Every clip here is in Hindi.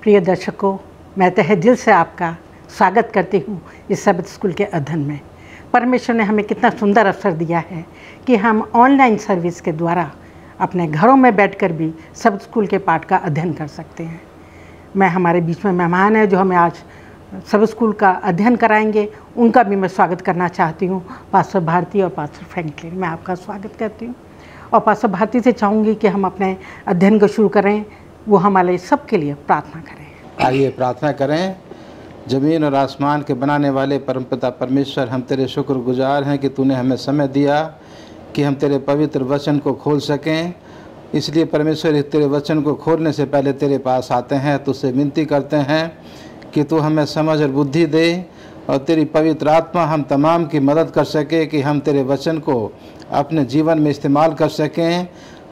प्रिय दर्शकों, मैं तहे दिल से आपका स्वागत करती हूँ इस सबत स्कूल के अध्ययन में। परमेश्वर ने हमें कितना सुंदर अवसर दिया है कि हम ऑनलाइन सर्विस के द्वारा अपने घरों में बैठकर भी सबत स्कूल के पाठ का अध्ययन कर सकते हैं। मैं हमारे बीच में मेहमान हैं जो हमें आज सबत स्कूल का अध्ययन कराएंगे, उनका भी मैं स्वागत करना चाहती हूँ। पास्टर भारती और पास्टर फ्रैंकलिन, मैं आपका स्वागत करती हूँ और पास्टर भारती से चाहूँगी कि हम अपने अध्ययन को शुरू करें, वो हमारे सबके लिए प्रार्थना करें। आइए प्रार्थना करें। ज़मीन और आसमान के बनाने वाले परमपिता परमेश्वर, हम तेरे शुक्रगुजार हैं कि तूने हमें समय दिया कि हम तेरे पवित्र वचन को खोल सकें। इसलिए परमेश्वर तेरे वचन को खोलने से पहले तेरे पास आते हैं, तुझसे विनती करते हैं कि तू हमें समझ और बुद्धि दे और तेरी पवित्र आत्मा हम तमाम की मदद कर सके कि हम तेरे वचन को अपने जीवन में इस्तेमाल कर सकें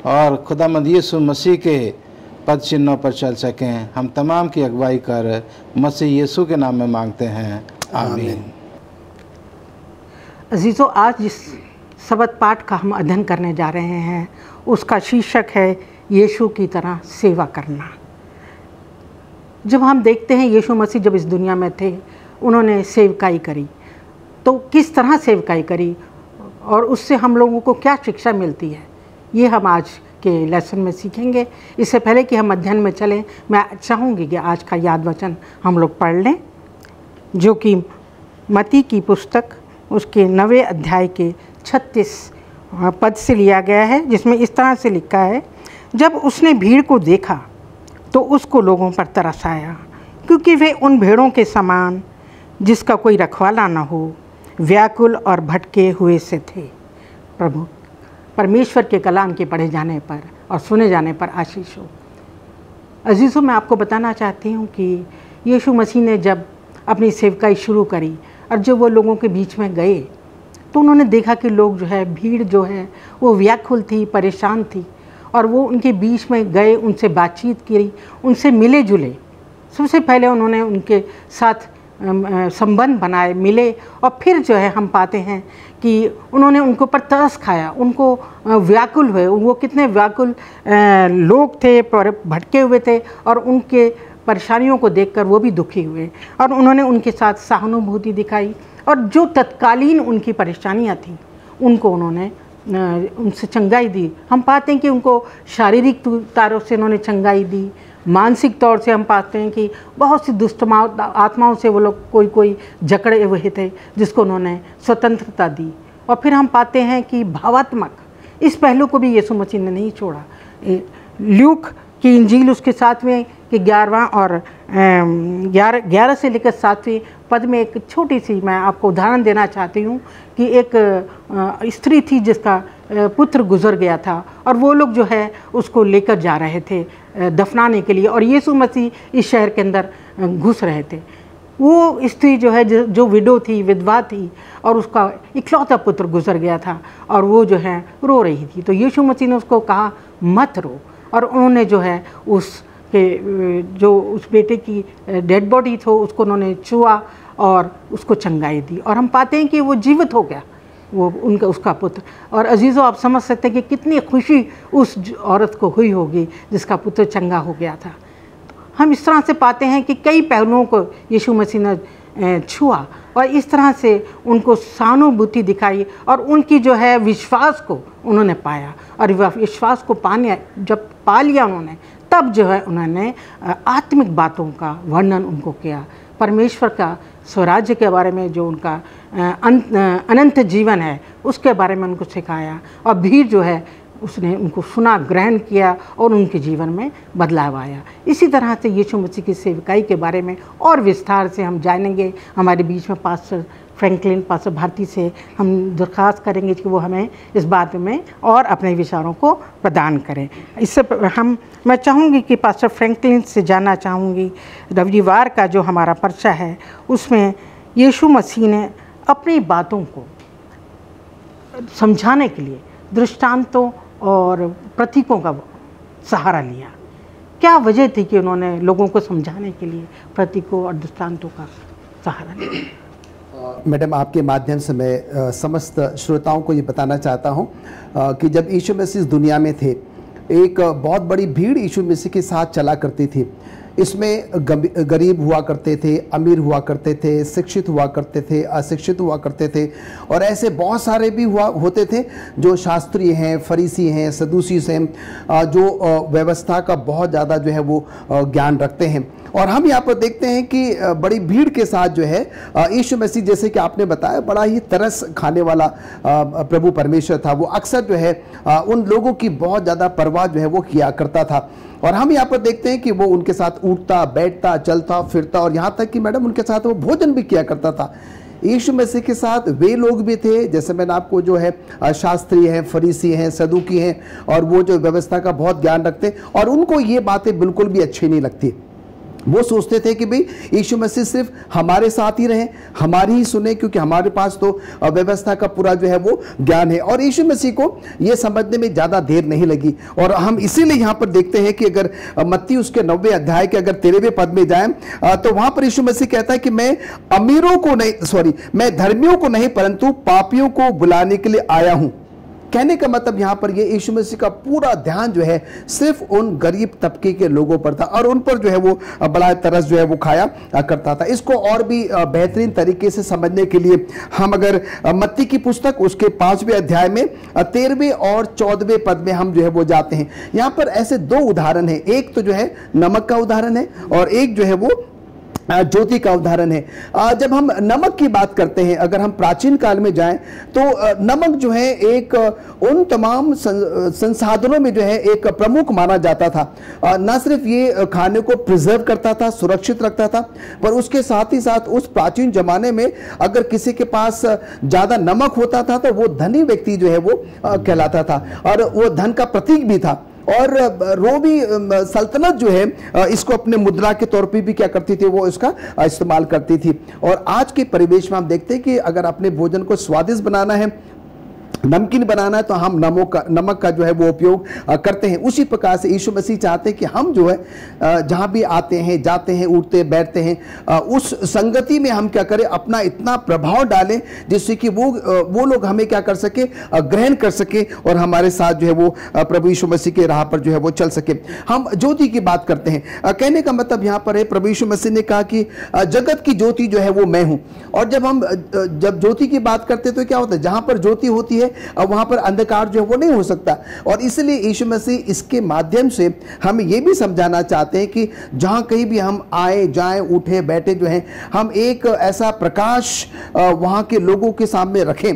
और खुदावंद यीशु मसीह के पद चिन्हों पर चल सकें। हम तमाम की अगुवाई कर मसीह यीशु के नाम में मांगते हैं, आमीन। अजीज़ों, आज जिस सबत पाठ का हम अध्ययन करने जा रहे हैं उसका शीर्षक है यीशु की तरह सेवा करना। जब हम देखते हैं यीशु मसीह जब इस दुनिया में थे, उन्होंने सेवकाई करी, तो किस तरह सेवकाई करी और उससे हम लोगों को क्या शिक्षा मिलती है, ये हम आज के लेसन में सीखेंगे। इससे पहले कि हम अध्ययन में चलें, मैं चाहूँगी कि आज का याद वचन हम लोग पढ़ लें, जो कि मत्ती की पुस्तक उसके 9वें अध्याय के 36 पद से लिया गया है, जिसमें इस तरह से लिखा है, जब उसने भीड़ को देखा तो उसको लोगों पर तरस आया, क्योंकि वे उन भेड़ों के समान जिसका कोई रखवाला न हो, व्याकुल और भटके हुए से थे। प्रभु परमेश्वर के कलाम के पढ़े जाने पर और सुने जाने पर आशीष हो। अजीज़ों, मैं आपको बताना चाहती हूँ कि यीशु मसीह ने जब अपनी सेवकाई शुरू करी और जब वो लोगों के बीच में गए तो उन्होंने देखा कि लोग जो है, भीड़ जो है वो व्याकुल थी, परेशान थी, और वो उनके बीच में गए, उनसे बातचीत की, उनसे मिले जुले। सबसे पहले उन्होंने उनके साथ संबंध बनाए, मिले, और फिर जो है हम पाते हैं कि उन्होंने उनको पर तरस खाया, उनको व्याकुल हुए। वो कितने व्याकुल लोग थे, पर भटके हुए थे, और उनके परेशानियों को देखकर वो भी दुखी हुए और उन्होंने उनके साथ सहानुभूति दिखाई, और जो तत्कालीन उनकी परेशानियां थीं उनको उन्होंने उनसे चंगाई दी। हम पाते हैं कि उनको शारीरिक तारों से उन्होंने चंगाई दी, मानसिक तौर से हम पाते हैं कि बहुत सी दुष्ट आत्माओं से वो लोग कोई जकड़े हुए थे, जिसको उन्होंने स्वतंत्रता दी। और फिर हम पाते हैं कि भावात्मक इस पहलू को भी यीशु मसीह ने नहीं छोड़ा। ल्यूक की इंजील उसके 7वें के 11वां और 11 से लेकर 7वें पद में एक छोटी सी मैं आपको उदाहरण देना चाहती हूँ कि एक स्त्री थी जिसका पुत्र गुजर गया था, और वो लोग जो है उसको लेकर जा रहे थे दफनाने के लिए, और यीशु मसीह इस शहर के अंदर घुस रहे थे। वो स्त्री जो है, जो विडो थी, विधवा थी, और उसका इकलौता पुत्र गुजर गया था, और वो जो है रो रही थी। तो यीशु मसीह ने उसको कहा, मत रो, और उन्होंने जो है उस बेटे की डेड बॉडी थी उसको उन्होंने छुआ और उसको चंगाई दी, और हम पाते हैं कि वो जीवित हो गया, वो उसका पुत्र। और अजीज़ों, आप समझ सकते हैं कि कितनी खुशी उस औरत को हुई होगी जिसका पुत्र चंगा हो गया था। हम इस तरह से पाते हैं कि कई पहलुओं को यीशु मसीह ने छुआ और इस तरह से उनको सहानुभूति दिखाई, और उनकी जो है विश्वास को उन्होंने पाया, और विश्वास को जब पा लिया उन्होंने, तब जो है उन्होंने आत्मिक बातों का वर्णन उनको किया। परमेश्वर का स्वराज्य के बारे में, जो उनका अनंत जीवन है, उसके बारे में उनको सिखाया, और भीड़ जो है उसने उनको सुना, ग्रहण किया, और उनके जीवन में बदलाव आया। इसी तरह से यीशु मसीह की सेवकाई के बारे में और विस्तार से हम जानेंगे। हमारे बीच में पास्टर फ्रैंकलिन, पास्टर भारती से हम दरख्वास्त करेंगे कि वो हमें इस बात में और अपने विचारों को प्रदान करें। इससे मैं चाहूँगी कि पास्टर फ्रैंकलिन से जानना चाहूँगी, रविवार का जो हमारा पर्चा है उसमें यीशु मसीह ने अपनी बातों को समझाने के लिए दृष्टांतों और प्रतीकों का सहारा लिया। क्या वजह थी कि उन्होंने लोगों को समझाने के लिए प्रतीकों और दृष्टांतों का सहारा लिया? मैडम, आपके माध्यम से मैं समस्त श्रोताओं को ये बताना चाहता हूँ कि जब यीशु मसीह इस दुनिया में थे, एक बहुत बड़ी भीड़ यीशु मसीह के साथ चला करती थी। इसमें गरीब हुआ करते थे, अमीर हुआ करते थे, शिक्षित हुआ करते थे, अशिक्षित हुआ करते थे, और ऐसे बहुत सारे भी होते थे जो शास्त्रीय हैं, फरीसी हैं, सदूसी हैं, जो व्यवस्था का बहुत ज़्यादा जो है वो ज्ञान रखते हैं। और हम यहाँ पर देखते हैं कि बड़ी भीड़ के साथ जो है यीशु मसीह, जैसे कि आपने बताया, बड़ा ही तरस खाने वाला प्रभु परमेश्वर था। वो अक्सर जो है उन लोगों की बहुत ज़्यादा परवाह जो है वो किया करता था। और हम यहाँ पर देखते हैं कि वो उनके साथ उठता, बैठता, चलता फिरता, और यहाँ तक कि मैडम उनके साथ वो भोजन भी किया करता था। यीशु मसीह के साथ वे लोग भी थे, जैसे मैंने आपको जो है शास्त्री हैं, फरीसी हैं, सदूकी हैं, और वो जो व्यवस्था का बहुत ज्ञान रखते, और उनको ये बातें बिल्कुल भी अच्छी नहीं लगती। वो सोचते थे कि भाई यीशु मसीह सिर्फ हमारे साथ ही रहे, हमारी ही सुने, क्योंकि हमारे पास तो व्यवस्था का पूरा जो है वो ज्ञान है। और यीशु मसीह को ये समझने में ज़्यादा देर नहीं लगी। और हम इसीलिए यहाँ पर देखते हैं कि अगर मत्ती उसके 9वें अध्याय के अगर 13वें पद में जाएं तो वहाँ पर यीशु मसीह कहता है कि मैं मैं धर्मियों को नहीं परंतु पापियों को बुलाने के लिए आया हूँ। कहने का मतलब यहाँ पर ये यीशु मसीह का पूरा ध्यान जो है सिर्फ उन गरीब तबके के लोगों पर था, और उन पर जो है वो बड़ा तरस जो है वो खाया करता था। इसको और भी बेहतरीन तरीके से समझने के लिए हम अगर मत्ती की पुस्तक उसके 5वें अध्याय में 13वें और 14वें पद में हम जो है वो जाते हैं। यहाँ पर ऐसे 2 उदाहरण है, एक तो जो है नमक का उदाहरण है, और एक जो है वो ज्योति का उदाहरण है। जब हम नमक की बात करते हैं, अगर हम प्राचीन काल में जाएं तो नमक जो है एक उन तमाम संसाधनों में जो है एक प्रमुख माना जाता था। न सिर्फ ये खाने को प्रिजर्व करता था, सुरक्षित रखता था, पर उसके साथ ही साथ उस प्राचीन जमाने में अगर किसी के पास ज़्यादा नमक होता था तो वो धनी व्यक्ति जो है वो कहलाता था, और वो धन का प्रतीक भी था। और रोमी सल्तनत जो है इसको अपने मुद्रा के तौर पे भी क्या करती थी, वो इसका इस्तेमाल करती थी। और आज के परिवेश में हम देखते हैं कि अगर अपने भोजन को स्वादिष्ट बनाना है, नमकीन बनाना है, तो हम नमक का जो है वो उपयोग करते हैं। उसी प्रकार से यीशु मसीह चाहते हैं कि हम जो है जहाँ भी आते हैं, जाते हैं, उठते बैठते हैं, उस संगति में हम क्या करें, अपना इतना प्रभाव डालें जिससे कि वो लोग हमें क्या कर सके, ग्रहण कर सके, और हमारे साथ जो है वो प्रभु यीशु मसीह के राह पर जो है वो चल सके। हम ज्योति की बात करते हैं। कहने का मतलब यहाँ पर है, प्रभु यीशु मसीह ने कहा कि जगत की ज्योति जो है वो मैं हूँ। और जब ज्योति की बात करते हैं तो क्या होता है, जहाँ पर ज्योति होती है अब वहां पर अंधकार जो है वो नहीं हो सकता। और इसलिए यीशु मसीह इसके माध्यम से हम ये भी समझाना चाहते हैं कि जहां कहीं भी हम आए, जाएं, उठे, बैठे जो हैं, हम एक ऐसा प्रकाश वहां के लोगों के सामने रखें।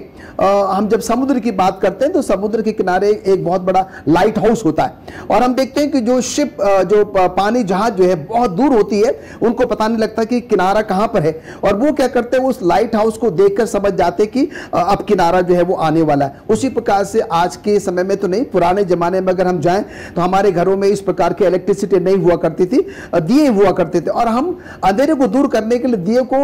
हम जब समुद्र की बात करते हैं तो समुद्र के किनारे एक बहुत बड़ा लाइट हाउस होता है, और हम देखते हैं कि जो शिप, जो पानी जहाज जो है बहुत दूर होती है, उनको पता नहीं लगता कि किनारा कहां पर है, और वो क्या करते हैं, उस लाइट हाउस को देखकर समझ जाते कि अब किनारा जो है वो आने वाला है। उसी प्रकार से आज के समय में तो नहीं, पुराने जमाने में अगर हम जाएं तो हमारे घरों में इस प्रकार की इलेक्ट्रिसिटी नहीं हुआ करती थी, दिए हुआ करते थे, और हम अंधेरे को दूर करने के लिए दिए को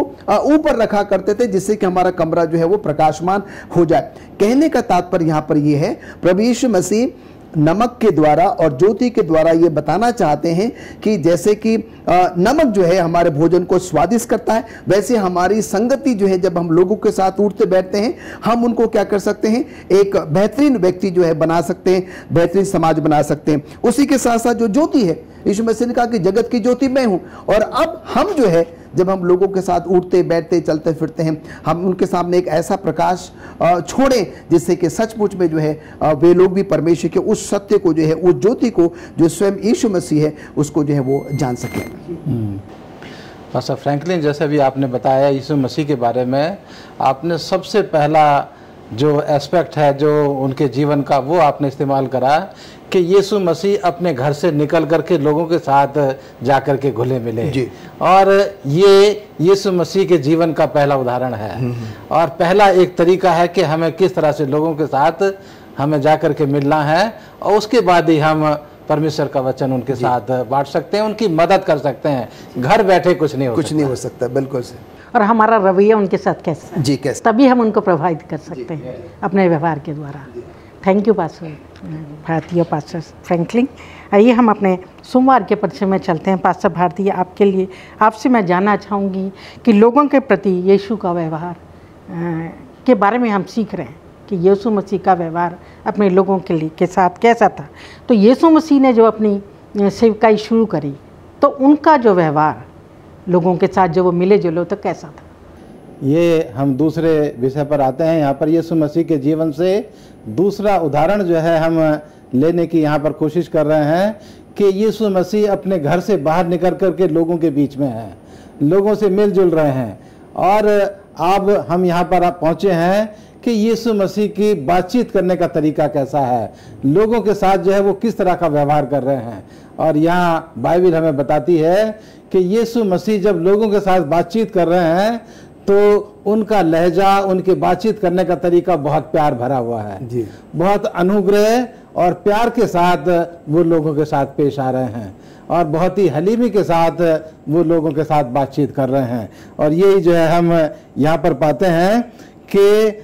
ऊपर रखा करते थे, जिससे कि हमारा कमरा जो है वो प्रकाशमान हो जाए। कहने का तात्पर्य यहां पर यह है, प्रभु यीशु मसीह नमक के द्वारा और ज्योति के द्वारा ये बताना चाहते हैं कि जैसे कि नमक जो है हमारे भोजन को स्वादिष्ट करता है, वैसे हमारी संगति जो है, जब हम लोगों के साथ उठते बैठते हैं, हम उनको क्या कर सकते हैं, एक बेहतरीन व्यक्ति जो है बना सकते हैं, बेहतरीन समाज बना सकते हैं। उसी के साथ साथ जो ज्योति है, यीशु मसीह ने कहा कि जगत की ज्योति मैं हूं। और अब हम जो है, जब हम लोगों के साथ उठते बैठते चलते फिरते हैं, हम उनके सामने एक ऐसा प्रकाश छोड़ें जिससे कि सचमुच में जो है वे लोग भी परमेश्वर के उस सत्य को जो है, उस ज्योति को जो स्वयं यीशु मसीह है, उसको जो है वो जान सकें। पास्टर फ्रैंकलिन, जैसे भी आपने बताया यीशु मसीह के बारे में, आपने सबसे पहला जो एस्पेक्ट है जो उनके जीवन का, वो आपने इस्तेमाल करा कि यीशु मसीह अपने घर से निकल करके लोगों के साथ जाकर के घुले मिले जी। और ये यीशु मसीह के जीवन का पहला उदाहरण है, और पहला एक तरीका है कि हमें किस तरह से लोगों के साथ हमें जाकर के मिलना है, और उसके बाद ही हम परमेश्वर का वचन उनके साथ बांट सकते हैं, उनकी मदद कर सकते हैं। घर बैठे कुछ नहीं हो सकता। बिल्कुल से। और हमारा रवैया उनके साथ कैसा जी, कैसे, तभी हम उनको प्रभावित कर सकते हैं अपने व्यवहार के द्वारा। थैंक यू पास्टर भारतीय, पास्टर फ्रैंकलिन। आइए हम अपने सोमवार के परिचय में चलते हैं। पास्टर भारतीय, आपके लिए, आपसे मैं जानना चाहूँगी कि लोगों के प्रति यीशु का व्यवहार के बारे में हम सीख रहे हैं कि यीशु मसीह का व्यवहार अपने लोगों के साथ कैसा था। तो यीशु मसीह ने जो अपनी सेवकाई शुरू करी तो उनका जो व्यवहार लोगों के साथ जो वो मिले जुले तो कैसा था? ये हम दूसरे विषय पर आते हैं। यहाँ पर यीशु मसीह के जीवन से दूसरा उदाहरण जो है हम लेने की यहाँ पर कोशिश कर रहे हैं कि यीशु मसीह अपने घर से बाहर निकल करके लोगों के बीच में हैं, लोगों से मिलजुल रहे हैं। और अब हम यहाँ पर पहुँचे हैं कि यीशु मसीह की बातचीत करने का तरीका कैसा है, लोगों के साथ जो है वो किस तरह का व्यवहार कर रहे हैं। और यहाँ बाइबल हमें बताती है कि यीशु मसीह जब लोगों के साथ बातचीत कर रहे हैं तो उनका लहजा, उनकी बातचीत करने का तरीका बहुत प्यार भरा हुआ है जी। बहुत अनुग्रह और प्यार के साथ वो लोगों के साथ पेश आ रहे हैं और बहुत ही हलीमी के साथ वो लोगों के साथ बातचीत कर रहे हैं। और यही जो है हम यहाँ पर पाते हैं कि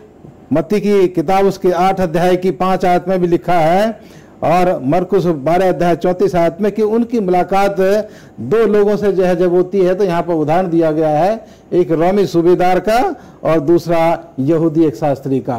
मत्ती की किताब उसके 8 अध्याय की 5 आयत में भी लिखा है और मरकुस 12 अध्याय 34 आयत में कि उनकी मुलाकात दो लोगों से जो है जब होती है तो यहाँ पर उदाहरण दिया गया है, एक रोमी सूबेदार का और दूसरा यहूदी एक शास्त्री का,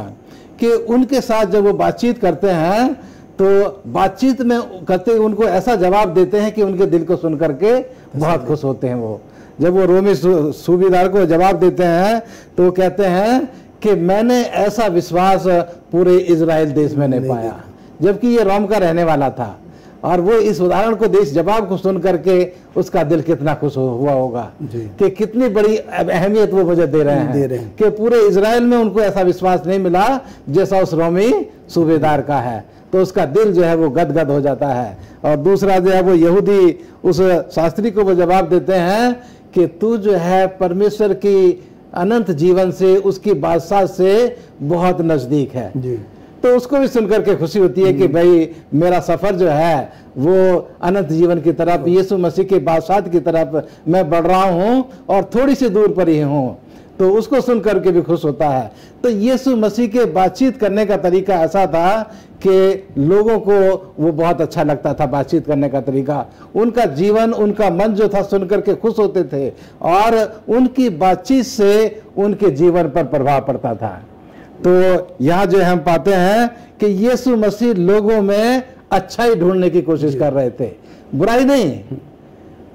कि उनके साथ जब वो बातचीत करते हैं तो बातचीत में करते उनको ऐसा जवाब देते हैं कि उनके दिल को सुन करके बहुत खुश होते हैं। वो जब वो रोमी सूबेदार को जवाब देते हैं तो वो कहते हैं कि मैंने ऐसा विश्वास पूरे इजराइल देश में नहीं पाया, जबकि ये रोम का रहने वाला था। और वो इस उदाहरण को देश जवाब को सुन करके उसका दिल कितना खुश हुआ होगा कि कितनी बड़ी अहमियत वो मुझे दे रहे हैं कि पूरे इजराइल में उनको ऐसा विश्वास नहीं मिला जैसा उस रोमी सूबेदार का है। तो उसका दिल जो है वो गदगद हो जाता है। और दूसरा जो है वो यहूदी उस शास्त्री को वो जवाब देते हैं कि तू जो है परमेश्वर की अनंत जीवन से, उसकी बादशाह से बहुत नजदीक है जी। तो उसको भी सुनकर के खुशी होती है कि भाई मेरा सफर जो है वो अनंत जीवन की तरफ, यीशु मसीह के बादशाह की तरफ मैं बढ़ रहा हूँ और थोड़ी सी दूर पर ही हूँ, तो उसको सुन करके भी खुश होता है। तो यीशु मसीह के बातचीत करने का तरीका ऐसा था कि लोगों को वो बहुत अच्छा लगता था, बातचीत करने का तरीका। उनका जीवन, उनका मन जो था सुन करके खुश होते थे और उनकी बातचीत से उनके जीवन पर प्रभाव पड़ता था। तो यहाँ जो हम पाते हैं कि यीशु मसीह लोगों में अच्छाई ढूंढने की कोशिश कर रहे थे, बुराई नहीं।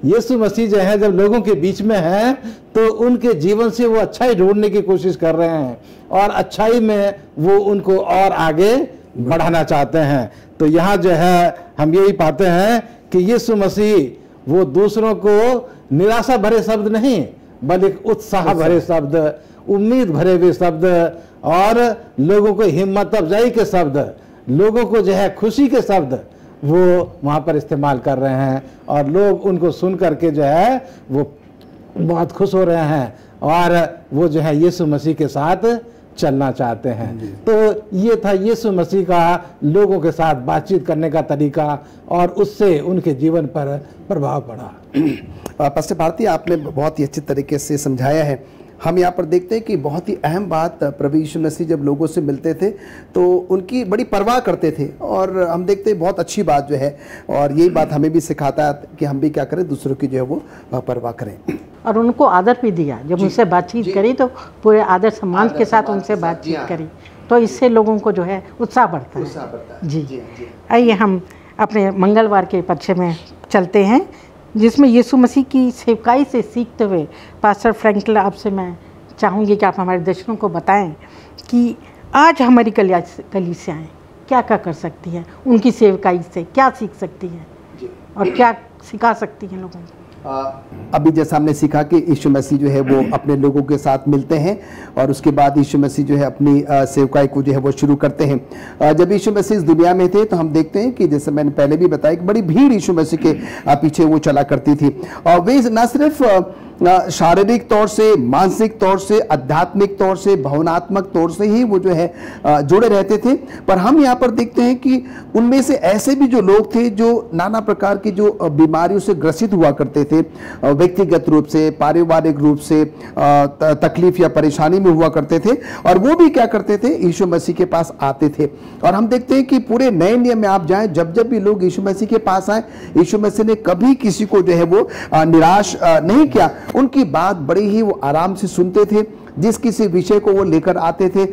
यीशु मसीह जो है जब लोगों के बीच में है तो उनके जीवन से वो अच्छाई ढूंढने की कोशिश कर रहे हैं और अच्छाई में वो उनको और आगे बढ़ाना चाहते हैं। तो यहाँ जो है हम यही पाते हैं कि यीशु मसीह वो दूसरों को निराशा भरे शब्द नहीं बल्कि उत्साह भरे शब्द, उम्मीद भरे हुए शब्द और लोगों को हिम्मत अफजाई के शब्द, लोगों को जो है खुशी के शब्द वो वहाँ पर इस्तेमाल कर रहे हैं और लोग उनको सुन करके जो है वो बहुत खुश हो रहे हैं और वो जो है यीशु मसीह के साथ चलना चाहते हैं। तो ये था यीशु मसीह का लोगों के साथ बातचीत करने का तरीका और उससे उनके जीवन पर प्रभाव पड़ा। पास्टर भारती, आपने बहुत ही अच्छे तरीके से समझाया है। हम यहाँ पर देखते हैं कि बहुत ही अहम बात, प्रभु यीशु मसीह जब लोगों से मिलते थे तो उनकी बड़ी परवाह करते थे और हम देखते हैं बहुत अच्छी बात जो है और यही बात हमें भी सिखाता है कि हम भी क्या करें, दूसरों की जो है वो परवाह करें। और उनको आदर भी दिया, जब उनसे बातचीत करी तो पूरे आदर सम्मान के साथ उनसे बातचीत करी, तो इससे लोगों को जो है उत्साह बढ़ता है। जी, आइए हम अपने मंगलवार के परिचय में चलते हैं जिसमें यीशु मसीह की सेवकाई से सीखते हुए पास्टर फ्रैंकल, आपसे मैं चाहूँगी कि आप हमारे दर्शकों को बताएं कि आज हमारी कलीसियाएँ क्या क्या कर सकती हैं, उनकी सेवकाई से क्या सीख सकती हैं और क्या सिखा सकती हैं लोगों को। अभी जैसा हमने सीखा कि यीशु मसीह जो है वो अपने लोगों के साथ मिलते हैं और उसके बाद यीशु मसीह जो है अपनी सेवकाई को जो है वो शुरू करते हैं। जब यीशु मसीह इस दुनिया में थे तो हम देखते हैं कि जैसे मैंने पहले भी बताया कि बड़ी भीड़ यीशु मसीह के पीछे वो चला करती थी और वे न सिर्फ शारीरिक तौर से, मानसिक तौर से, आध्यात्मिक तौर से, भावनात्मक तौर से ही वो जो है जुड़े रहते थे, पर हम यहाँ पर देखते हैं कि उनमें से ऐसे भी जो लोग थे जो नाना प्रकार की जो बीमारियों से ग्रसित हुआ करते थे, व्यक्तिगत रूप से, पारिवारिक रूप से तकलीफ या परेशानी में हुआ करते थे और वो भी क्या करते थे, यीशु मसीह के पास आते थे। और हम देखते हैं कि पूरे नए नियम में आप जाएं, जब जब भी लोग यीशु मसीह के पास आए, यीशु मसीह ने कभी किसी को जो है वो निराश नहीं किया, उनकी बात बड़ी ही वो आराम से सुनते थे, जिस किसी विषय को वो लेकर आते थे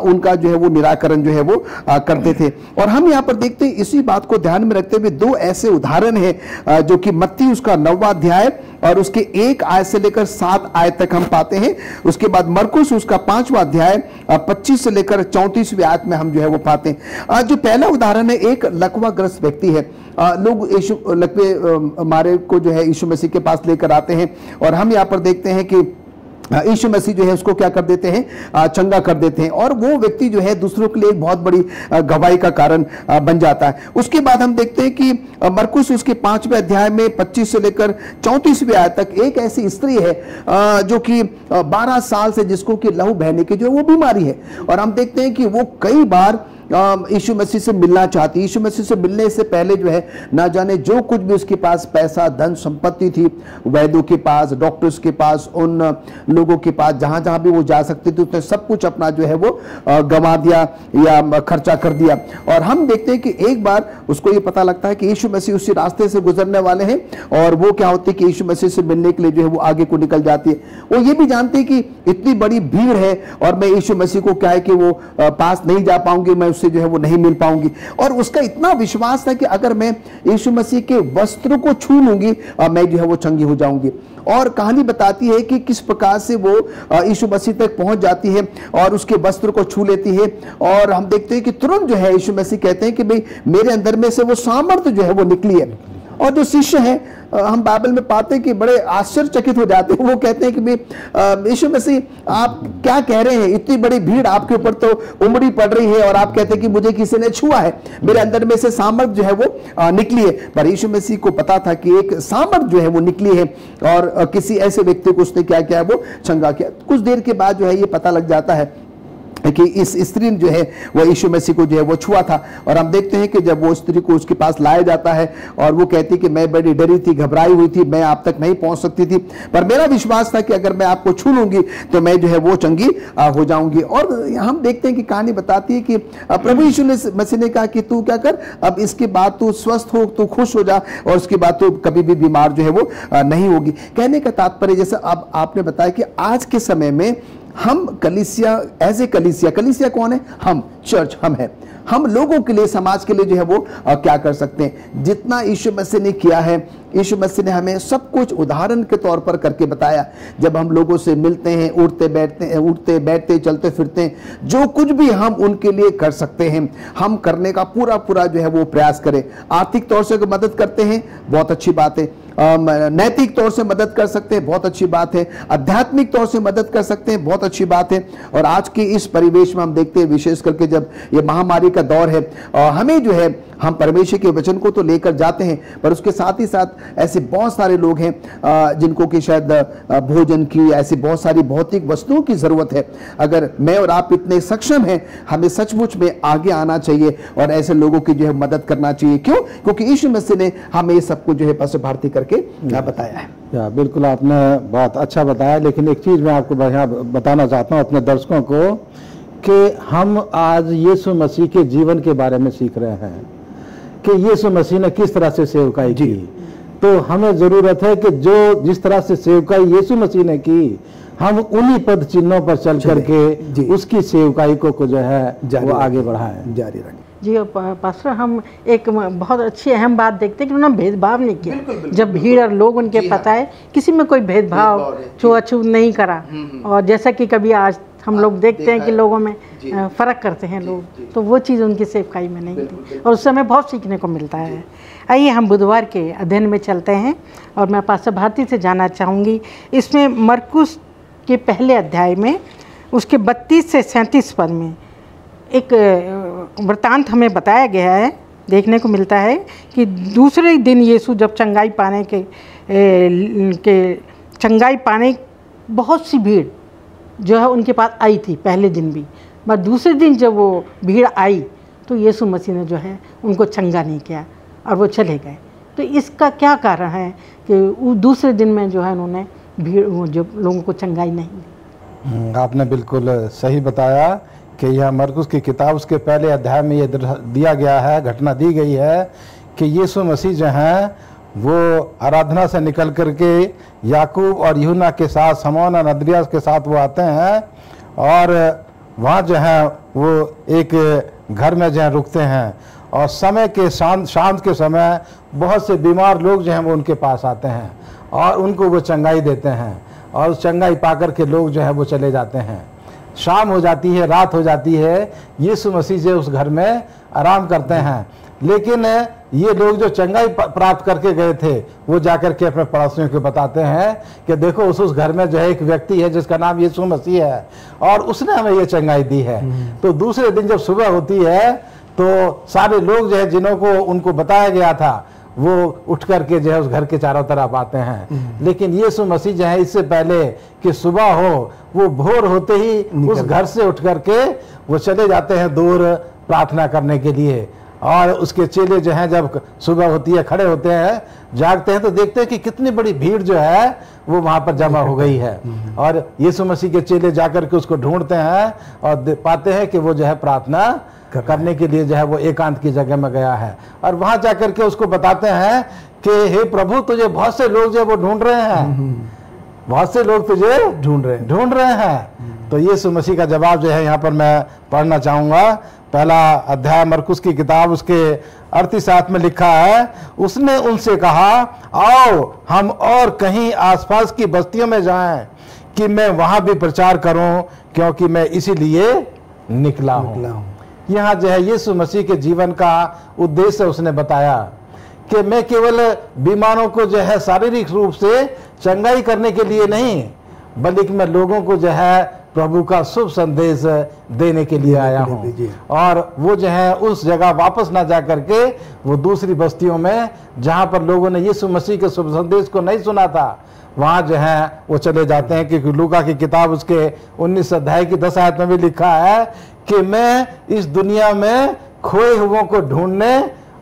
उनका जो है वो निराकरण जो है वो करते थे। और हम यहाँ पर देखते हैं इसी बात को ध्यान में रखते हुए दो ऐसे उदाहरण हैं जो कि मत्ती उसका 9वां अध्याय और उसके 1 आयत से लेकर 7 आयत तक हम पाते हैं। उसके बाद मरकुस उसका 5वां अध्याय 25 से लेकर 34वीं आयत में हम जो है वो पाते हैं। जो पहला उदाहरण है, एक लकवाग्रस्त व्यक्ति है। लोग यीशु लकवे मारे को जो है यीशु मसीह के पास लेकर आते हैं और हम यहाँ पर देखते हैं कि यीशु मसीह जो है उसको क्या कर देते हैं, चंगा कर देते हैं और वो व्यक्ति जो है दूसरों के लिए एक बहुत बड़ी गवाही का कारण बन जाता है। उसके बाद हम देखते हैं कि मरकुस उसके 5वें अध्याय में 25 से लेकर 34वीं आयत तक एक ऐसी स्त्री है जो कि 12 साल से जिसको कि लहू बहने की जो वो बीमारी है और हम देखते हैं कि वो कई बार यीशु मसीह से मिलना चाहती। यीशु मसीह से मिलने से पहले जो है ना जाने जो कुछ भी उसके पास पैसा धन संपत्ति थी, वैद्यों के पास, डॉक्टर्स के पास, उन लोगों के पास जहां जहां भी वो जा सकती थी उसने सब कुछ अपना जो है वो गंवा दिया या खर्चा कर दिया। और हम देखते हैं कि एक बार उसको ये पता लगता है कि यीशु मसीह उसी रास्ते से गुजरने वाले हैं और वो क्या होती है कि यीशु मसीह से मिलने के लिए जो है वो आगे को निकल जाती है। वो ये भी जानती है कि इतनी बड़ी भीड़ है और मैं यीशु मसीह को क्या है कि वो पास नहीं जा पाऊंगी, मैं उससे जो है वो नहीं मिल पाऊंगी। और उसका इतना विश्वास था कि अगर मैं यीशु मसीह के वस्त्र को छू लूंगी मैं जो है वो चंगी हो जाऊंगी। और कहानी बताती है कि किस प्रकार से वो यीशु मसीह तक पहुंच जाती है और उसके वस्त्र को छू लेती है और हम देखते हैं कि तुरंत जो है यीशु मसीह कहते हैं कि भाई मेरे अंदर में से वो सामर्थ्य जो है वो निकली है। और जो शिष्य हैं हम बाइबल में पाते हैं कि बड़े आश्चर्यचकित हो जाते हैं। वो कहते हैं कि भाई यीशु मसीह आप क्या कह रहे हैं, इतनी बड़ी भीड़ आपके ऊपर तो उमड़ी पड़ रही है और आप कहते हैं कि मुझे किसी ने छुआ है, मेरे अंदर में से सामर्थ जो है वो निकली है। पर यीशु मसीह को पता था कि एक सामर्थ जो है वो निकली है और किसी ऐसे व्यक्ति को उसने क्या किया, वो चंगा किया। कुछ देर के बाद जो है ये पता लग जाता है कि इस स्त्री ने जो है वो यीशु मसीह को जो है वो छुआ था। और हम देखते हैं कि जब वो स्त्री को उसके पास लाया जाता है और वो कहती कि मैं बड़ी डरी थी, घबराई हुई थी, मैं आप तक नहीं पहुंच सकती थी, पर मेरा विश्वास था कि अगर मैं आपको छू लूंगी तो मैं जो है वो चंगी हो जाऊंगी। और हम देखते हैं कि कहानी बताती है कि प्रभु यीशु मसीह ने कहा कि तू क्या कर, अब इसके बाद तू स्वस्थ हो, तू खुश हो जा और उसके बाद तू कभी भी बीमार जो है वो नहीं होगी। कहने का तात्पर्य जैसे अब आपने बताया कि आज के समय में हम कलीसिया, एज ए कलीसिया कौन है, हम चर्च, हम है, हम लोगों के लिए, समाज के लिए जो है वो क्या कर सकते हैं। जितना यीशु मसीह ने किया है, यीशु मसीह ने हमें सब कुछ उदाहरण के तौर पर करके बताया। जब हम लोगों से मिलते हैं, उठते बैठते चलते फिरते हैं, जो कुछ भी हम उनके लिए कर सकते हैं हम करने का पूरा जो है वो प्रयास करें। आर्थिक तौर से मदद करते हैं, बहुत अच्छी बात है। नैतिक तौर से मदद कर सकते हैं, बहुत अच्छी बात है। आध्यात्मिक तौर से मदद कर सकते हैं, बहुत अच्छी बात है। और आज के इस परिवेश में हम देखते हैं, विशेष करके जब ये महामारी का दौर है, हमें जो है, हम परमेश्वर के वचन को तो लेकर जाते हैं, पर उसके साथ ही साथ ऐसे बहुत सारे लोग हैं जिनको कि शायद भोजन की, ऐसी बहुत सारी भौतिक वस्तुओं की जरूरत है। अगर मैं और आप इतने सक्षम हैं, हमें सचमुच में आगे आना चाहिए और ऐसे लोगों की जो है मदद करना चाहिए। क्यों? क्योंकि यीशु मसीह ने हमें सब कुछ जो है पास भारती करके बताया है। बिल्कुल, आपने बहुत अच्छा बताया। लेकिन एक चीज मैं आपको बताना चाहता हूँ अपने दर्शकों को कि हम आज यीशु मसीह के जीवन के बारे में सीख रहे हैं कि यीशु मसीह ने किस तरह से सेवकाई की। तो हमें जरूरत है कि जो जिस तरह से सेवकाई यीशु मसीह ने की, हम उन्हीं पद चिन्हों पर चल करके उसकी सेवकाई को जो है वो आगे बढ़ाएं, जारी रखें। जी पास्टर, हम एक बहुत अच्छी अहम बात देखते हैं कि उन्होंने भेदभाव नहीं किया। जब भीड़ और लोग उनके पता है, किसी में कोई भेदभाव छुआछूत नहीं करा। और जैसा कि कभी आज हम लोग देखते हैं कि लोगों में फ़र्क करते हैं लोग, तो वो चीज़ उनकी सेवकाई में नहीं थी और उससे हमें बहुत सीखने को मिलता है। आइए हम बुधवार के अध्ययन में चलते हैं और मैं पास्टर भारती से जानना चाहूँगी, इसमें मरकुस के पहले अध्याय में उसके 32 से 37 पद में एक वृत्तांत हमें बताया गया है, देखने को मिलता है कि दूसरे दिन यीशु जब चंगाई पाने बहुत सी भीड़ जो है उनके पास आई थी पहले दिन भी, पर दूसरे दिन जब वो भीड़ आई तो यीशु मसीह ने जो है उनको चंगा नहीं किया और वो चले गए। तो इसका क्या कारण है कि दूसरे दिन में जो है उन्होंने भीड़ जो लोगों को चंगाई नहीं दी। आपने बिल्कुल सही बताया कि यह मरकुस की किताब उसके पहले अध्याय में ये दिया गया है, घटना दी गई है कि यीशु मसीह जो हैं वो आराधना से निकल करके याकूब और यूहन्ना के साथ, शमौन और अंद्रियास के साथ वो आते हैं और वहाँ जो है वो एक घर में जो है रुकते हैं और समय के शाम के समय बहुत से बीमार लोग जो हैं वो उनके पास आते हैं और उनको वो चंगाई देते हैं और उस चंगाई पाकर के लोग जो है वो चले जाते हैं। शाम हो जाती है, रात हो जाती है, यीशु मसीह जो उस घर में आराम करते हैं। लेकिन ये लोग जो चंगाई प्राप्त करके गए थे वो जाकर के अपने पड़ोसियों को बताते हैं कि देखो उस घर में जो है एक व्यक्ति है जिसका नाम यीशु मसीह है और उसने हमें ये चंगाई दी है। तो दूसरे दिन जब सुबह होती है तो सारे लोग जो है जिन्हों को उनको बताया गया था वो उठ करके जो है उस घर के चारों तरफ आते हैं। लेकिन यीशु मसीह जो है इससे पहले कि सुबह हो वो भोर होते ही उस घर से उठ करके वो चले जाते हैं दूर प्रार्थना करने के लिए। और उसके चेले जो हैं जब सुबह होती है खड़े होते हैं, जागते हैं तो देखते हैं कि कितनी बड़ी भीड़ जो है वो वहां पर जमा हो गई है और यीशु मसीह के चेले जाकर के उसको ढूंढते हैं और पाते हैं कि वो जो है प्रार्थना करने के लिए जो है वो एकांत की जगह में गया है और वहां जाकर के उसको बताते हैं कि हे प्रभु तुझे बहुत से लोग जो है वो ढूंढ रहे हैं, बहुत से लोग तुझे ढूंढ रहे हैं। तो यीशु मसीह का जवाब जो है यहाँ पर मैं पढ़ना चाहूंगा। पहला अध्याय मरकुस की किताब उसके 38 में लिखा है, उसने उनसे कहा आओ हम और कहीं आसपास की बस्तियों में जाएं कि मैं वहां भी प्रचार करूं क्योंकि मैं इसीलिए निकला हूं। यहाँ जो है यीशु मसीह के जीवन का उद्देश्य उसने बताया कि मैं केवल बीमारों को जो है शारीरिक रूप से चंगाई करने के लिए नहीं बल्कि मैं लोगों को जो है प्रभु का शुभ संदेश देने के लिए आया हूँ। और वो जो है उस जगह वापस ना जा करके वो दूसरी बस्तियों में जहाँ पर लोगों ने यीशु मसीह के शुभ संदेश को नहीं सुना था वहाँ जो है वो चले जाते हैं। क्योंकि लूका की किताब उसके 19 अध्याय की 10 आयत में भी लिखा है कि मैं इस दुनिया में खोए हुओं को ढूंढने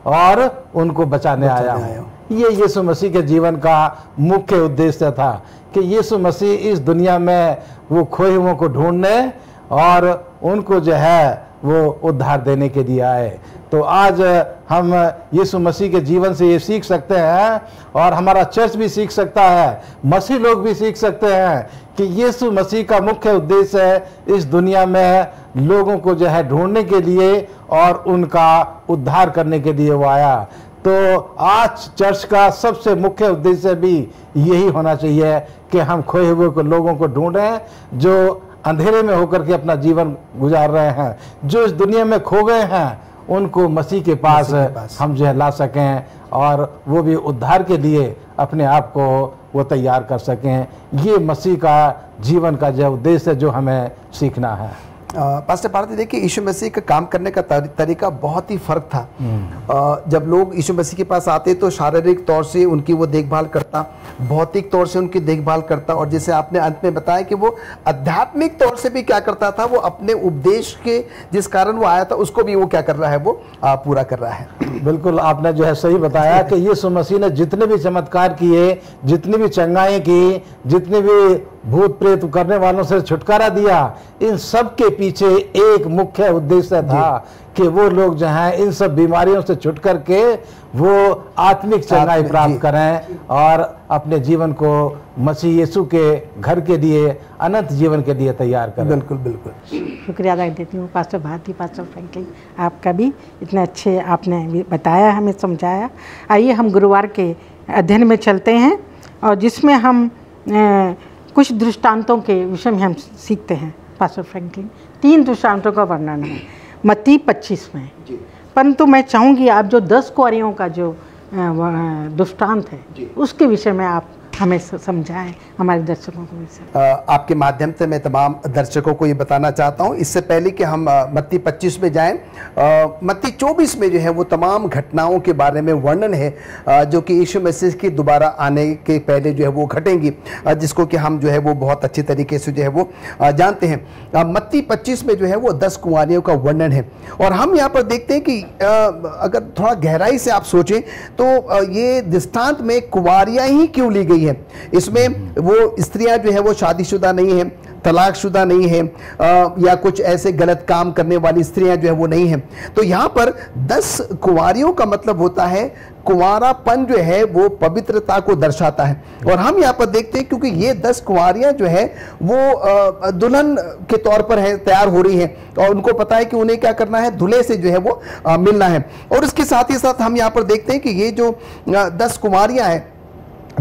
और उनको बचाने आया हूँ। ये यीशु मसीह के जीवन का मुख्य उद्देश्य था कि यीशु मसीह इस दुनिया में वो खोए हुओं को ढूंढने और उनको जो है वो उद्धार देने के लिए आए। तो आज हम यीशु मसीह के जीवन से ये सीख सकते हैं और हमारा चर्च भी सीख सकता है, मसीह लोग भी सीख सकते हैं कि यीशु मसीह का मुख्य उद्देश्य है इस दुनिया में लोगों को जो है ढूंढने के लिए और उनका उद्धार करने के लिए वो आया। तो आज चर्च का सबसे मुख्य उद्देश्य भी यही होना चाहिए कि हम खोए हुए को लोगों को ढूंढें जो अंधेरे में होकर के अपना जीवन गुजार रहे हैं, जो इस दुनिया में खो गए हैं, उनको मसीह के पास हम जो है ला सकें और वो भी उद्धार के लिए अपने आप को वो तैयार कर सकें। ये मसीह का जीवन का जो उद्देश्य है जो हमें सीखना है। पास्टर भारती, देखिए यीशु मसीह का काम करने का तरीका बहुत ही फर्क था। जब लोग यीशु मसीह के पास आते तो शारीरिक तौर से उनकी वो देखभाल करता, भौतिक तौर से उनकी देखभाल करता और जैसे आपने अंत में बताया कि वो आध्यात्मिक तौर से भी क्या करता था, वो अपने उपदेश के जिस कारण वो आया था उसको भी वो क्या कर रहा है, वो पूरा कर रहा है। बिल्कुल आपने जो है सही बताया कि यीशु मसीह ने जितने भी चमत्कार किए, जितनी भी चंगाई की, जितने भी भूत प्रेत करने वालों से छुटकारा दिया, इन सब के पीछे एक मुख्य उद्देश्य था कि वो लोग जो हैं इन सब बीमारियों से छुट करके वो आत्मिक चंगाई प्राप्त करें और अपने जीवन को मसीह यीशु के घर के लिए, अनंत जीवन के लिए तैयार करें। बिल्कुल बिल्कुल, शुक्रिया अदा देती हूँ पास्टर भारती, पास्टर फ्रैंकलिन, आपका भी इतने अच्छे आपने बताया, हमें समझाया। आइए हम गुरुवार के अध्ययन में चलते हैं और जिसमें हम कुछ दृष्टांतों के विषय में हम सीखते हैं। पास्टर फ्रैंकलिन, 3 दृष्टांतों का वर्णन है मत्ती 25 में, परंतु मैं चाहूँगी आप जो 10 कुंवारियों का जो दृष्टांत है उसके विषय में आप हमें समझाएं, हमारे दर्शकों को। आपके माध्यम से मैं तमाम दर्शकों को ये बताना चाहता हूँ, इससे पहले कि हम मत्ती 25 में जाएं, मत्ती 24 में जो है वो तमाम घटनाओं के बारे में वर्णन है जो कि यीशु मसीह की दोबारा आने के पहले जो है वो घटेंगी, जिसको कि हम जो है वो बहुत अच्छी तरीके से जो है वो जानते हैं। मत्ती 25 में जो है वो 10 कुंवारियों का वर्णन है और हम यहाँ पर देखते हैं कि अगर थोड़ा गहराई से आप सोचें तो ये दृष्टांत में कुंवारियाँ ही क्यों ली गई है। इसमें वो स्त्रियां जो है वो शादीशुदा नहीं है, तलाकशुदा नहीं है, या कुछ ऐसे गलत काम करने वाली स्त्रियां जो है वो नहीं है। तो यहाँ पर 10 कुंवारियों का मतलब होता है कुंवारापन जो है वो पवित्रता को दर्शाता है। और हम यहाँ पर देखते हैं क्योंकि ये 10 कुंवारियां जो है वो दुल्हन के तौर पर है, तैयार हो रही हैं और उनको पता है कि उन्हें क्या करना है, दूल्हे से जो है वो मिलना है। और इसके साथ ही साथ हम यहाँ पर देखते हैं कि ये जो 10 कुंवारियां हैं,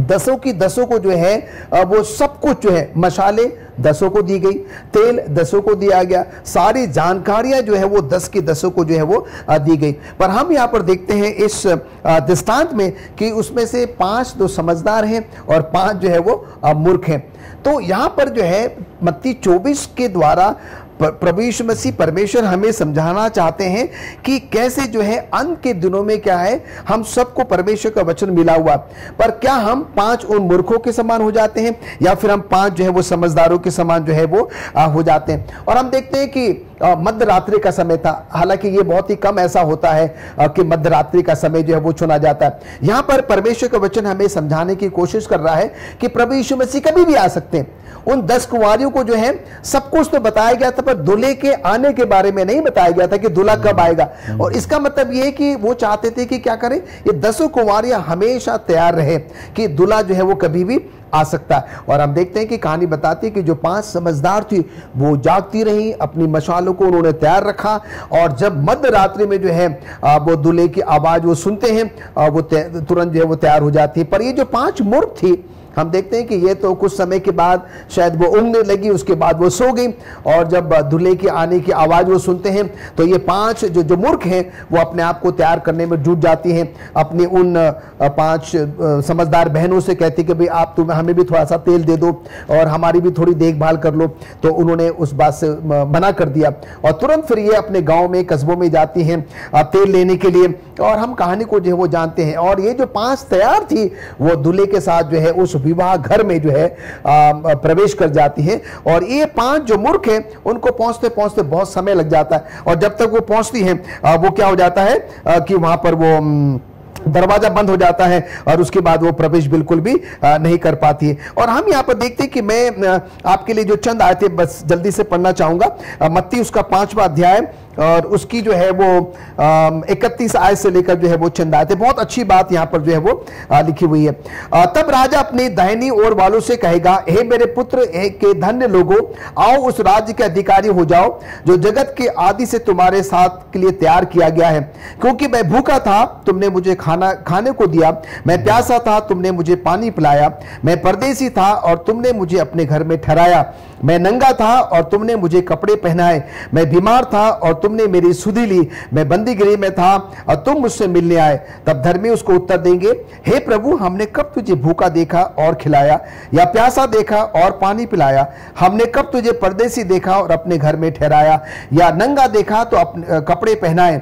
10 की 10 को जो है वो सब कुछ जो है, मशाले 10 को दी गई, तेल 10 को दिया गया, सारी जानकारियां जो है वो 10 की 10 को जो है वो दी गई। पर हम यहाँ पर देखते हैं इस दृष्टांत में कि उसमें से 5 तो समझदार हैं और 5 जो है वो मूर्ख हैं। तो यहाँ पर जो है मत्ती 24 के द्वारा प्रभु यीशु मसीह परमेश्वर हमें समझाना चाहते हैं कि कैसे जो है अंत के दिनों में क्या है, हम सबको परमेश्वर का वचन मिला हुआ, पर क्या हम 5 उन मूर्खों के समान हो जाते हैं या फिर हम 5 जो है वो समझदारों के समान जो है वो हो जाते हैं। और हम देखते हैं कि मध्य रात्रि का समय था, हालांकि ये बहुत ही कम ऐसा होता है कि मध्य रात्रि का समय जो है वो चुना जाता है। यहाँ पर परमेश्वर का वचन हमें समझाने की कोशिश कर रहा है कि प्रभु यीशु मसीह कभी भी आ सकते हैं। उन 10 कुंवारियों को जो है सब कुछ तो बताया गया था, पर दूल्हे के आने के बारे में नहीं बताया गया था कि दूल्हा कब आएगा। और इसका मतलब यह है कि वो चाहते थे कि क्या करें, ये 10 कुंवारियां हमेशा तैयार रहे कि दूल्हा जो है वो कभी भी आ सकता है। और हम देखते हैं कि कहानी बताती है कि जो 5 समझदार थी वो जागती रही, अपनी मशालों को उन्होंने तैयार रखा, और जब मध्य रात्रि में जो है वो दूल्हे की आवाज वो सुनते हैं, वो तुरंत जो है वो तैयार हो जाती है। पर ये जो 5 मूर्ख थी, हम देखते हैं कि ये तो कुछ समय के बाद शायद वो ऊँघने लगी, उसके बाद वो सो गई, और जब दूल्हे के आने की आवाज़ वो सुनते हैं तो ये 5 जो मूर्ख हैं वो अपने आप को तैयार करने में जुट जाती हैं। अपनी उन 5 समझदार बहनों से कहती कि भाई आप हमें भी थोड़ा सा तेल दे दो और हमारी भी थोड़ी देखभाल कर लो। तो उन्होंने उस बात से मना कर दिया और तुरंत फिर ये अपने गाँव में, कस्बों में जाती हैं तेल लेने के लिए। और हम कहानी को जो है वो जानते हैं। और ये जो 5 तैयार थी वो दूल्हे के साथ जो है उस विवाह घर में जो है प्रवेश कर जाती है। और ये 5 जो मूर्ख हैं उनको पहुंचते पहुंचते बहुत समय लग जाता है, और जब तक वो पहुंचती हैं वो क्या हो जाता है कि वहां पर वो दरवाजा बंद हो जाता है और उसके बाद वो प्रवेश बिल्कुल भी नहीं कर पाती है। और हम यहाँ पर देखते हैं कि मैं आपके लिए जो चंद आयतें बस जल्दी से पढ़ना चाहूंगा। मत्ती उसका 5वां अध्याय और उसकी जो है वो 31 आयत से लेकर जो है वो चंद आयतें, बहुत अच्छी बात यहाँ पर जो है वो लिखी हुई है। तब राजा अपने दाहिनी ओर वालों से कहेगा, हे मेरे पुत्र के धन्य लोगों, आओ उस राज्य के अधिकारी हो जाओ जो जगत के आदि से तुम्हारे साथ के लिए तैयार किया गया है। क्योंकि मैं भूखा था, तुमने मुझे खाने को दिया, मैं प्यासा था, तुमने मुझे पानी पिलाया, मैं परदेसी था और तुमने मुझे अपने घर में ठहराया, मैं नंगा था और तुमने मुझे कपड़े पहनाए, मैं बीमार था और तुमने मेरी सुधि ली, मैं बंदीगृह में था और तुम मुझसे मिलने आए। तब धर्मी उसको उत्तर देंगे, हे प्रभु, हमने कब तुझे भूखा देखा और खिलाया, या प्यासा देखा और पानी पिलाया? हमने कब तुझे परदेसी देखा और अपने घर में ठहराया, या नंगा देखा तो अपने कपड़े पहनाए?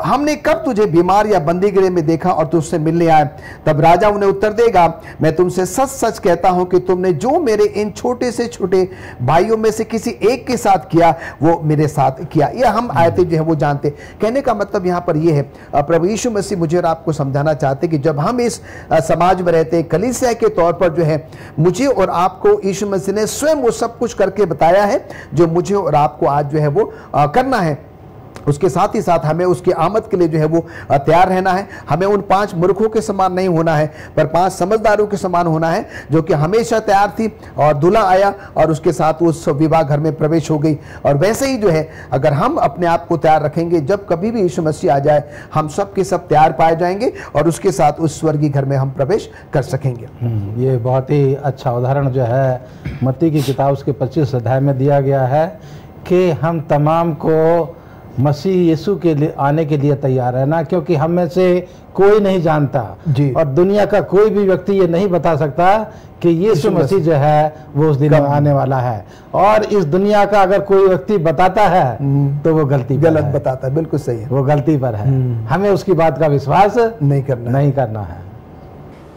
हमने कब तुझे बीमार या बंदीगृह में देखा और तुझसे मिलने आए? तब राजा उन्हें उत्तर देगा, मैं तुमसे सच सच कहता हूं कि तुमने जो मेरे इन छोटे से छोटे भाइयों में से किसी एक के साथ किया वो मेरे साथ किया। यह हम आयतें जो है वो जानते। कहने का मतलब यहाँ पर यह है, प्रभु यीशु मसीह मुझे और आपको समझाना चाहते कि जब हम इस समाज में रहते हैं, कलीसिया के तौर पर जो है, मुझे और आपको यीशु मसीह ने स्वयं वो सब कुछ करके बताया है जो मुझे और आपको आज जो है वो करना है। उसके साथ ही साथ हमें उसकी आमद के लिए जो है वो तैयार रहना है। हमें उन 5 मूर्खों के समान नहीं होना है, पर 5 समझदारों के समान होना है जो कि हमेशा तैयार थी, और दूल्हा आया और उसके साथ उस विवाह घर में प्रवेश हो गई। और वैसे ही जो है, अगर हम अपने आप को तैयार रखेंगे, जब कभी भी यीशु मसीह आ जाए, हम सब के सब तैयार पाए जाएंगे और उसके साथ उस स्वर्गीय घर में हम प्रवेश कर सकेंगे। ये बहुत ही अच्छा उदाहरण जो है मत्ती की किताब उसके 25 अध्याय में दिया गया है कि हम तमाम को मसीह यीशु के लिए आने के लिए तैयार है ना, क्योंकि हम में से कोई नहीं जानता जी, और दुनिया का कोई भी व्यक्ति ये नहीं बता सकता कि यीशु मसीह जो है वो उस दिन आने वाला है। और इस दुनिया का अगर कोई व्यक्ति बताता है तो वो गलत बताता है। बिल्कुल सही है, वो गलती पर है। हमें उसकी बात का विश्वास नहीं करना है।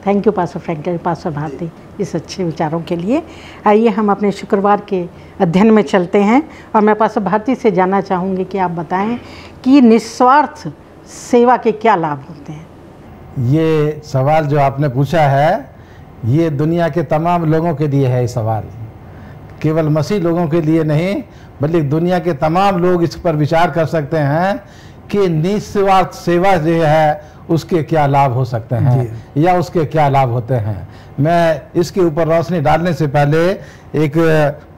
Thank you pastor Franklin, pastor Bharti, इस अच्छे विचारों के लिए। आइए हम अपने शुक्रवार के अध्ययन में चलते हैं, और मैं पास्टर भारती से जानना चाहूँगी कि आप बताएं कि निस्वार्थ सेवा के क्या लाभ होते हैं। ये सवाल जो आपने पूछा है, ये दुनिया के तमाम लोगों के लिए है। ये सवाल केवल मसीह लोगों के लिए नहीं बल्कि दुनिया के तमाम लोग इस पर विचार कर सकते हैं कि निस्वार्थ सेवा जो है उसके क्या लाभ हो सकते हैं या उसके क्या लाभ होते हैं। मैं इसके ऊपर रोशनी डालने से पहले एक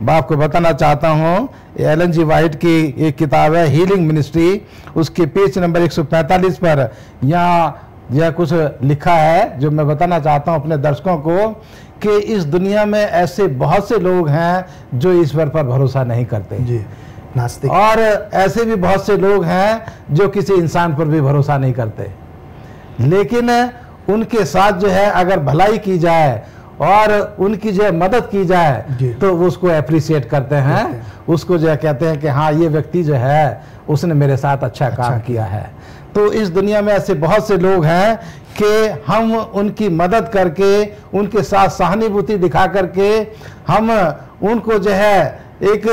बात को बताना चाहता हूँ। एलन जी वाइट की एक किताब है हीलिंग मिनिस्ट्री, उसके पेज नंबर 145 पर यहाँ यह कुछ लिखा है जो मैं बताना चाहता हूँ अपने दर्शकों को कि इस दुनिया में ऐसे बहुत से लोग हैं जो ईश्वर पर भरोसा नहीं करते जी, नास्तिक, और ऐसे भी बहुत से लोग हैं जो किसी इंसान पर भी भरोसा नहीं करते, लेकिन उनके साथ जो है अगर भलाई की जाए और उनकी जो है मदद की जाए तो वो उसको अप्रिशिएट करते हैं, उसको जो है कहते हैं कि हाँ ये व्यक्ति जो है उसने मेरे साथ अच्छा काम किया है। तो इस दुनिया में ऐसे बहुत से लोग हैं कि हम उनकी मदद करके, उनके साथ सहानुभूति दिखा करके हम उनको जो है एक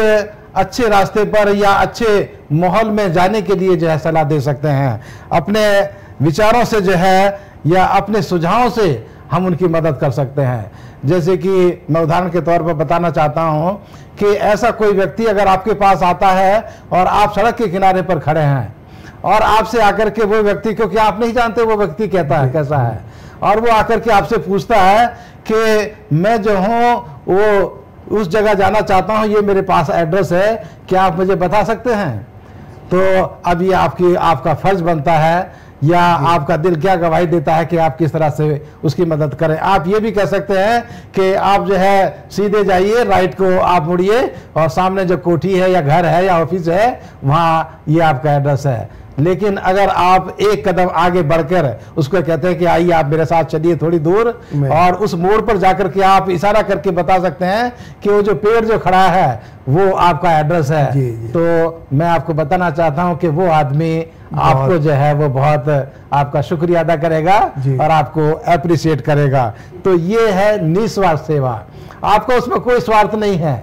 अच्छे रास्ते पर या अच्छे माहौल में जाने के लिए जो है सलाह दे सकते हैं। अपने विचारों से जो है या अपने सुझावों से हम उनकी मदद कर सकते हैं। जैसे कि मैं उदाहरण के तौर पर बताना चाहता हूं कि ऐसा कोई व्यक्ति अगर आपके पास आता है और आप सड़क के किनारे पर खड़े हैं और आपसे आकर के वो व्यक्ति, क्योंकि आप नहीं जानते वो व्यक्ति कहता है कैसा है, और वो आकर के आपसे पूछता है कि मैं जो हूँ वो उस जगह जाना चाहता हूँ, ये मेरे पास एड्रेस है, क्या आप मुझे बता सकते हैं? तो अब ये आपका फर्ज बनता है या आपका दिल क्या गवाही देता है कि आप किस तरह से उसकी मदद करें। आप ये भी कह सकते हैं कि आप जो है सीधे जाइए, राइट को आप मुड़िए और सामने जो कोठी है या घर है या ऑफिस है वहाँ ये आपका एड्रेस है। लेकिन अगर आप एक कदम आगे बढ़कर उसको कहते हैं कि आइए आप मेरे साथ चलिए थोड़ी दूर, और उस मोड़ पर जाकर के आप इशारा करके बता सकते हैं कि वो जो पेड़ जो खड़ा है वो आपका एड्रेस है, तो मैं आपको बताना चाहता हूं कि वो आदमी आपको जो है वो बहुत आपका शुक्रिया अदा करेगा और आपको अप्रिशिएट करेगा। तो ये है निस्वार्थ सेवा। आपका उसमें कोई स्वार्थ नहीं है,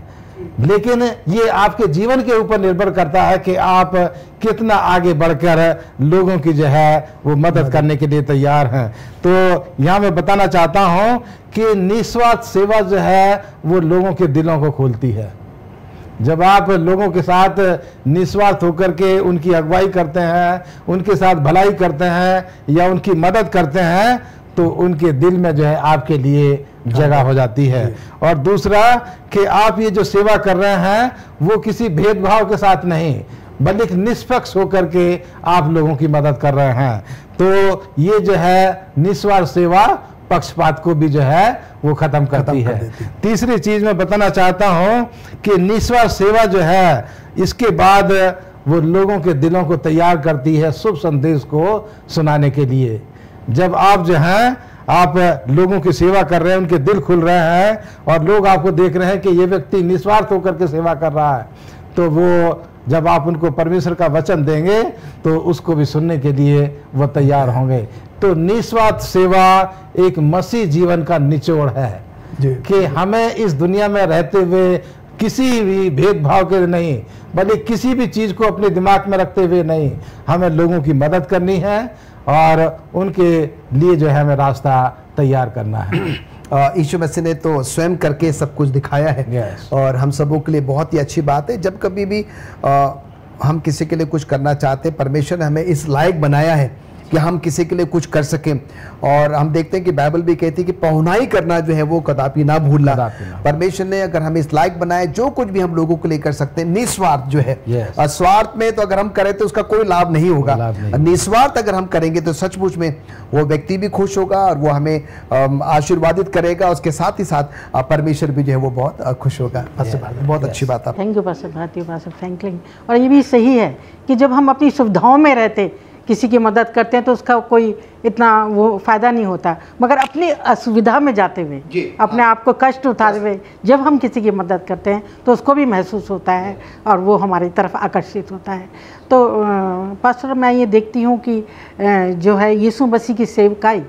लेकिन ये आपके जीवन के ऊपर निर्भर करता है कि आप कितना आगे बढ़कर लोगों की जो है वो मदद करने के लिए तैयार हैं। तो यहाँ मैं बताना चाहता हूँ कि निस्वार्थ सेवा जो है वो लोगों के दिलों को खोलती है। जब आप लोगों के साथ निस्वार्थ होकर के उनकी अगुवाई करते हैं, उनके साथ भलाई करते हैं या उनकी मदद करते हैं, तो उनके दिल में जो है आपके लिए जगह हो जाती है। और दूसरा कि आप ये जो सेवा कर रहे हैं वो किसी भेदभाव के साथ नहीं बल्कि निष्पक्ष होकर के आप लोगों की मदद कर रहे हैं। तो ये जो है निस्वार्थ सेवा पक्षपात को भी जो है वो खत्म करती है। तीसरी चीज मैं बताना चाहता हूं कि निस्वार्थ सेवा जो है इसके बाद वो लोगों के दिलों को तैयार करती है शुभ संदेश को सुनाने के लिए। जब आप जो हैं आप लोगों की सेवा कर रहे हैं, उनके दिल खुल रहे हैं और लोग आपको देख रहे हैं कि ये व्यक्ति निस्वार्थ होकर के सेवा कर रहा है, तो वो जब आप उनको परमेश्वर का वचन देंगे तो उसको भी सुनने के लिए वो तैयार होंगे। तो निस्वार्थ सेवा एक मसीह जीवन का निचोड़ है कि हमें इस दुनिया में रहते हुए किसी भी भेदभाव के नहीं बल्कि किसी भी चीज को अपने दिमाग में रखते हुए नहीं, हमें लोगों की मदद करनी है और उनके लिए जो है हमें रास्ता तैयार करना है। यीशु मसीह ने तो स्वयं करके सब कुछ दिखाया है और हम सबों के लिए बहुत ही अच्छी बात है। जब कभी भी हम किसी के लिए कुछ करना चाहते हैं, परमेश्वर ने हमें इस लायक बनाया है कि हम किसी के लिए कुछ कर सकें। और हम देखते हैं कि बाइबल भी कहती है कि पहुनाई करना जो है वो कदापि ना भूलना। परमेश्वर ने अगर हमें इस लायक बनाया, जो कुछ भी हम लोगों के लिए कर सकते हैं निस्वार्थ जो है। और स्वार्थ में तो अगर हम करें तो उसका कोई लाभ नहीं होगा। निस्वार्थ अगर हम करेंगे तो सचमुच में वो व्यक्ति भी खुश होगा और वो हमें आशीर्वादित करेगा, उसके साथ ही साथ परमेश्वर भी जो है वो बहुत खुश होगा। बहुत अच्छी बात है। Thank you pastor Bharti, pastor Franklin. और ये भी सही है कि जब हम अपनी सुविधाओं में रहते किसी की मदद करते हैं तो उसका कोई इतना वो फ़ायदा नहीं होता, मगर अपनी असुविधा में जाते हुए अपने आप को कष्ट उठाते हुए जब हम किसी की मदद करते हैं तो उसको भी महसूस होता है और वो हमारी तरफ आकर्षित होता है। तो पास्टर मैं ये देखती हूँ कि जो है यीशु मसीह की सेवकाई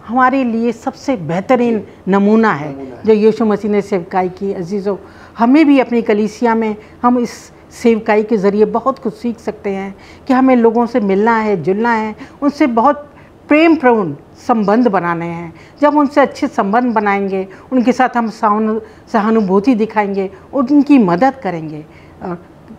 हमारे लिए सबसे बेहतरीन नमूना है जो यीशु मसीह ने सेवकाई की। अजीज़ों, हमें भी अपनी कलीसिया में हम इस सेवकाई के ज़रिए बहुत कुछ सीख सकते हैं कि हमें लोगों से मिलना है, जुलना है, उनसे बहुत प्रेम पूर्ण संबंध बनाने हैं। जब उनसे अच्छे संबंध बनाएंगे, उनके साथ हम सहानुभूति दिखाएंगे, उनकी मदद करेंगे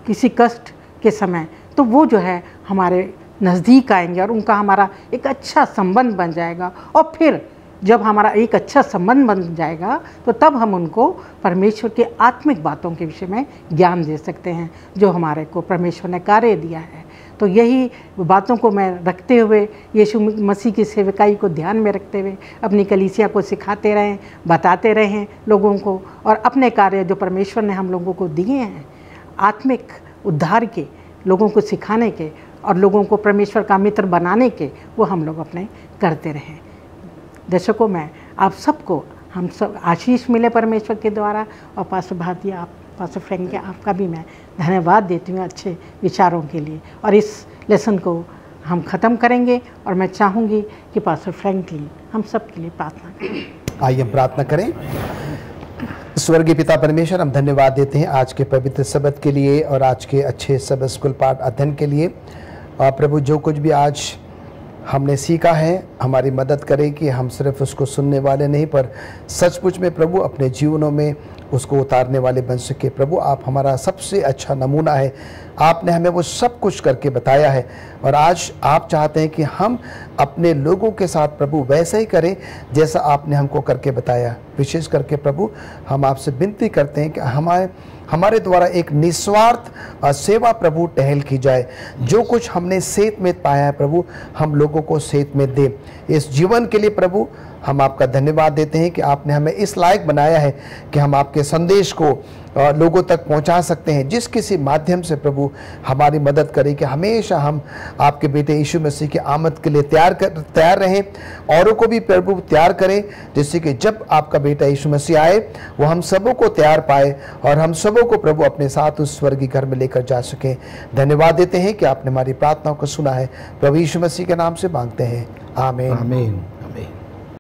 किसी कष्ट के समय, तो वो जो है हमारे नज़दीक आएंगे और उनका हमारा एक अच्छा संबंध बन जाएगा। और फिर जब हमारा एक अच्छा संबंध बन जाएगा तो तब हम उनको परमेश्वर के आत्मिक बातों के विषय में ज्ञान दे सकते हैं जो हमारे को परमेश्वर ने कार्य दिया है। तो यही बातों को मैं रखते हुए, यीशु मसीह की सेवकाई को ध्यान में रखते हुए अपनी कलीसिया को सिखाते रहें, बताते रहें लोगों को, और अपने कार्य जो परमेश्वर ने हम लोगों को दिए हैं आत्मिक उद्धार के, लोगों को सिखाने के और लोगों को परमेश्वर का मित्र बनाने के, वो हम लोग अपने करते रहें। दर्शकों, मैं आप सबको, हम सब आशीष मिले परमेश्वर के द्वारा। और पास्टर भारती, आप पास्टर फ्रैंक के, आपका भी मैं धन्यवाद देती हूँ अच्छे विचारों के लिए। और इस लेसन को हम ख़त्म करेंगे और मैं चाहूँगी कि पास्टर फ्रैंकलिन हम सब के लिए प्रार्थना करें। आइए हम प्रार्थना करें। स्वर्गीय पिता परमेश्वर, हम धन्यवाद देते हैं आज के पवित्र शब्द के लिए और आज के अच्छे सबद स्कूल पाठ अध्ययन के लिए। और प्रभु, जो कुछ भी आज हमने सीखा है, हमारी मदद करें कि हम सिर्फ उसको सुनने वाले नहीं पर सचमुच में प्रभु अपने जीवनों में उसको उतारने वाले बन सके। प्रभु, आप हमारा सबसे अच्छा नमूना है, आपने हमें वो सब कुछ करके बताया है और आज आप चाहते हैं कि हम अपने लोगों के साथ प्रभु वैसा ही करें जैसा आपने हमको करके बताया। विशेष करके प्रभु, हम आपसे विनती करते हैं कि हमारे द्वारा एक निस्वार्थ सेवा प्रभु टहल की जाए। जो कुछ हमने सेहत में पाया है प्रभु, हम लोगों को सेहत में दे। इस जीवन के लिए प्रभु हम आपका धन्यवाद देते हैं कि आपने हमें इस लायक बनाया है कि हम आपके संदेश को लोगों तक पहुंचा सकते हैं। जिस किसी माध्यम से प्रभु हमारी मदद करें कि हमेशा हम आपके बेटे यीशु मसीह की आमद के लिए तैयार रहें, औरों को भी प्रभु तैयार करें, जिससे कि जब आपका बेटा यीशु मसीह आए वो हम सबों को तैयार पाए और हम सबों को प्रभु अपने साथ उस स्वर्गीय घर में लेकर जा सकें। धन्यवाद देते हैं कि आपने हमारी प्रार्थनाओं को सुना है। प्रभु यीशु मसीह के नाम से मांगते हैं, आमीन। आमीन।